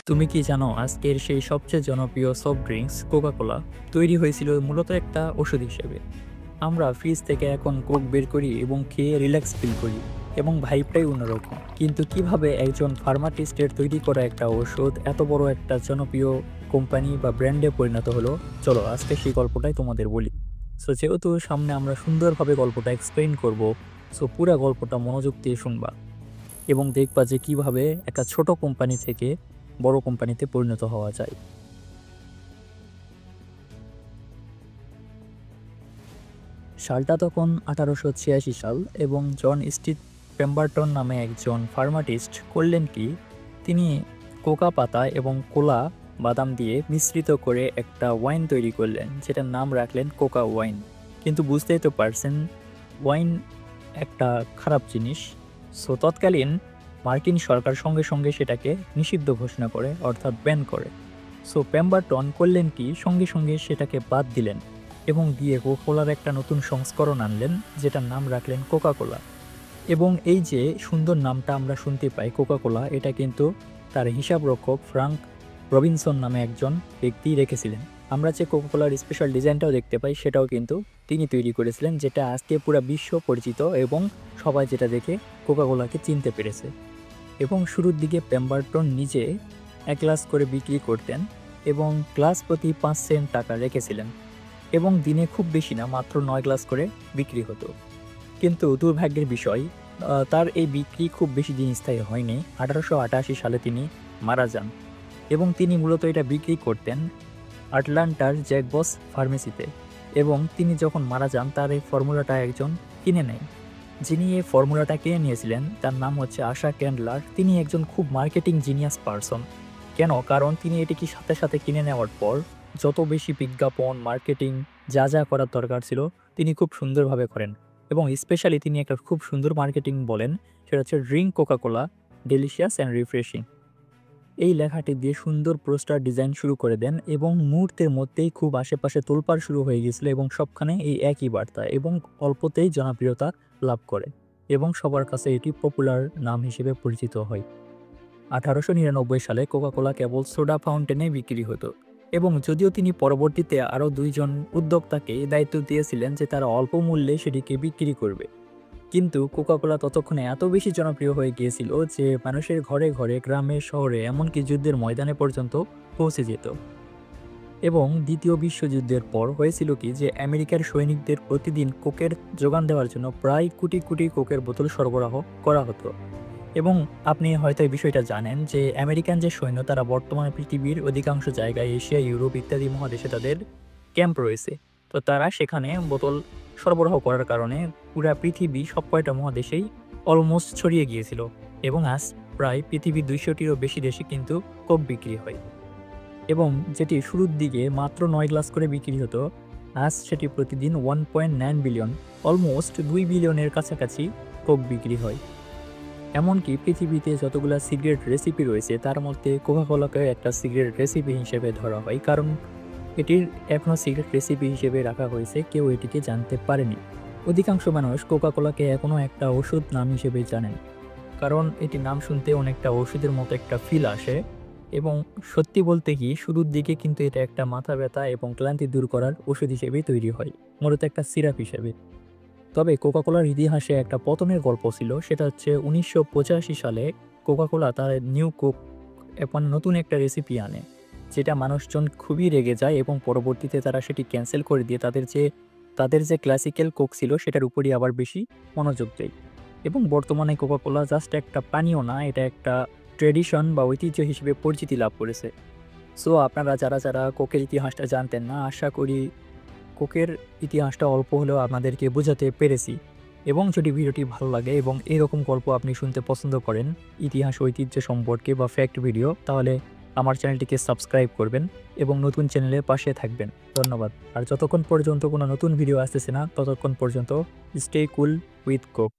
তুমি কি জানো আজকের সেই সবচেয়ে জনপ্রিয় সফট ড্রিঙ্কস কোকা কোলা তৈরি হয়েছিল মূলত একটা ওষুধ হিসেবে। আমরা ফ্রিজ থেকে এখন কোক বের করি এবং খেয়ে রিল্যাক্স ফিল করি এবং ভাইবটাই অন্যরকম। কিন্তু কিভাবে একজন ফার্মাটিস্টের তৈরি করা একটা ওষুধ এত বড় একটা জনপ্রিয় কোম্পানি বা ব্র্যান্ডে পরিণত হলো, চলো আজকে সেই গল্পটাই তোমাদের বলি। সো যেহেতু সামনে আমরা সুন্দরভাবে গল্পটা এক্সপ্লেইন করব, সো পুরো গল্পটা মনোযোগ দিয়ে শুনবা এবং দেখবা যে কিভাবে একটা ছোট কোম্পানি থেকে বড় কোম্পানিতে পরিণত হওয়া যায়। সালটা তখন 1886 সাল এবং জন স্টিট পেম্বারটন নামে একজন ফার্মাটিস্ট করলেন কি, তিনি কোকা পাতা এবং কোলা বাদাম দিয়ে মিশ্রিত করে একটা ওয়াইন তৈরি করলেন, যেটার নাম রাখলেন কোকা ওয়াইন। কিন্তু বুঝতেই তো পারছেন, ওয়াইন একটা খারাপ জিনিস। সো তৎকালীন মার্কিন সরকার সঙ্গে সঙ্গে সেটাকে নিষিদ্ধ ঘোষণা করে, অর্থাৎ ব্যান করে। সো পেম্বারটন করলেন কি, সঙ্গে সঙ্গে সেটাকে বাদ দিলেন এবং দিয়ে কোকা কোলার একটা নতুন সংস্করণ আনলেন, যেটার নাম রাখলেন কোকা কোলা। এবং এই যে সুন্দর নামটা আমরা শুনতে পাই কোকা কোলা, এটা কিন্তু তার হিসাব রক্ষক ফ্রাঙ্ক রবিনসন নামে একজন ব্যক্তি রেখেছিলেন। আমরা যে কোকা কোলার স্পেশাল ডিজাইনটাও দেখতে পাই, সেটাও কিন্তু তিনি তৈরি করেছিলেন, যেটা আজকে পুরো বিশ্ব পরিচিত এবং সবাই যেটা দেখে কোকা কোলাকে চিনতে পেরেছে। এবং শুরুর দিকে পেম্বারটন নিজে 1 গ্লাস করে বিক্রি করতেন এবং গ্লাস প্রতি 5 সেন্ট টাকা রেখেছিলেন এবং দিনে খুব বেশি না, মাত্র 9 গ্লাস করে বিক্রি হতো। কিন্তু দুর্ভাগ্যের বিষয়, তার এই বিক্রি খুব বেশি দিন স্থায়ী হয়নি। 1888 সালে তিনি মারা যান এবং তিনি মূলত এটা বিক্রি করতেন আটলান্টার জ্যাকবস ফার্মেসিতে। এবং তিনি যখন মারা যান, তার এই ফর্মুলাটা একজন কিনে নেয়। যিনি এই ফর্মুলাটা কিনে নিয়েছিলেন তার নাম হচ্ছে আশা ক্যান্ডলার। তিনি একজন খুব মার্কেটিং জিনিয়াস পারসন। কেন? কারণ তিনি এটিকে সাথে সাথে কিনে নেওয়ার পর যত বেশি বিজ্ঞাপন, মার্কেটিং যা যা করার দরকার ছিল তিনি খুব সুন্দরভাবে করেন। এবং স্পেশালি তিনি একটা খুব সুন্দর মার্কেটিং বলেন, সেটা হচ্ছে drink Coca Cola delicious and refreshing. এই লেখাটি দিয়ে সুন্দর পোস্টার ডিজাইন শুরু করে দেন এবং মুহূর্তের মধ্যেই খুব আশেপাশে তোলপাড় শুরু হয়ে গিয়েছিল এবং সবখানে এই একই বার্তা এবং অল্পতেই জনপ্রিয়তা লাভ করে এবং সবার কাছে এটি পপুলার নাম হিসেবে পরিচিত হয়। 1899 সালে কোকা কোলা কেবল সোডা ফাউন্টেনে বিক্রি হতো এবং যদিও তিনি পরবর্তীতে আরও 2 জন উদ্যোক্তাকে দায়িত্ব দিয়েছিলেন যে তারা অল্প মূল্যে সেটিকে বিক্রি করবে, কিন্তু কোকা কোলা ততক্ষণে এত বেশি জনপ্রিয় হয়ে গিয়েছিল যে মানুষের ঘরে ঘরে, গ্রামে, শহরে, এমনকি যুদ্ধের ময়দানে পর্যন্ত পৌঁছে যেত। এবং দ্বিতীয় বিশ্বযুদ্ধের পর হয়েছিল কি, যে আমেরিকার সৈনিকদের প্রতিদিন কোকের যোগান দেওয়ার জন্য প্রায় কোটি কোটি কোকের বোতল সরবরাহ করা হতো। এবং আপনি হয়তো এই বিষয়টা জানেন যে আমেরিকান যে সৈন্য, তারা বর্তমানে পৃথিবীর অধিকাংশ জায়গায়, এশিয়া, ইউরোপ ইত্যাদি মহাদেশে তাদের ক্যাম্প রয়েছে। তো তারা সেখানে বোতল সরবরাহ করার কারণে পুরা পৃথিবী সব কয়টা মহাদেশেই অলমোস্ট ছড়িয়ে গিয়েছিল এবং আজ প্রায় পৃথিবীর 200টিরও বেশি দেশে কিন্তু কোক বিক্রি হয়। এবং যেটি শুরুর দিকে মাত্র 9 গ্লাস করে বিক্রি হতো, আজ সেটি প্রতিদিন 1.9 বিলিয়ন, অলমোস্ট 2 বিলিয়নের কাছাকাছি কোক বিক্রি হয়। এমনকি পৃথিবীতে যতগুলো সিগারেট রেসিপি রয়েছে, তার মধ্যে কোকা কোলাকে একটা সিগারেট রেসিপি হিসেবে ধরা হয়, কারণ এটির এখনও সিগারেট রেসিপি হিসেবে রাখা হয়েছে, কেউ এটিকে জানতে পারেনি। অধিকাংশ মানুষ কোকা কোলাকে এখনও একটা ওষুধ নাম হিসেবে জানেন, কারণ এটির নাম শুনতে অনেকটা ওষুধের মতো একটা ফিল আসে। এবং সত্যি বলতে কি, শুরুর দিকে কিন্তু এটা একটা মাথা ব্যথা এবং ক্লান্তি দূর করার ওষুধ হিসেবেই তৈরি হয়, মূলত একটা সিরাপ হিসেবে। তবে কোকা কোলার ইতিহাসে একটা পতনের গল্প ছিল, সেটা হচ্ছে 1985 সালে কোকা কোলা তার নিউ কোক এখন নতুন একটা রেসিপি আনে, যেটা মানুষজন খুবই রেগে যায় এবং পরবর্তীতে তারা সেটি ক্যান্সেল করে দিয়ে তাদের যে ক্লাসিক্যাল কোক ছিল সেটার উপরই আবার বেশি মনোযোগ দেয়। এবং বর্তমানে কোকা কোলা জাস্ট একটা পানীয় না, এটা একটা ট্রেডিশন বা ঐতিহ্য হিসেবে পরিচিতি লাভ করেছে। সো আপনারা যারা যারা কোকের ইতিহাসটা জানতেন না, আশা করি কোকের ইতিহাসটা অল্প হলেও আপনাদেরকে বোঝাতে পেরেছি। এবং যদি ভিডিওটি ভালো লাগে এবং এরকম গল্প আপনি শুনতে পছন্দ করেন ইতিহাস ঐতিহ্য সম্পর্কে বা ফ্যাক্ট ভিডিও, তাহলে আমার চ্যানেলটিকে সাবস্ক্রাইব করবেন এবং নতুন চ্যানেলের পাশে থাকবেন। ধন্যবাদ। আর যতক্ষণ পর্যন্ত কোনো নতুন ভিডিও আসতেছে না, ততক্ষণ পর্যন্ত স্টে কুল উইথ কোক।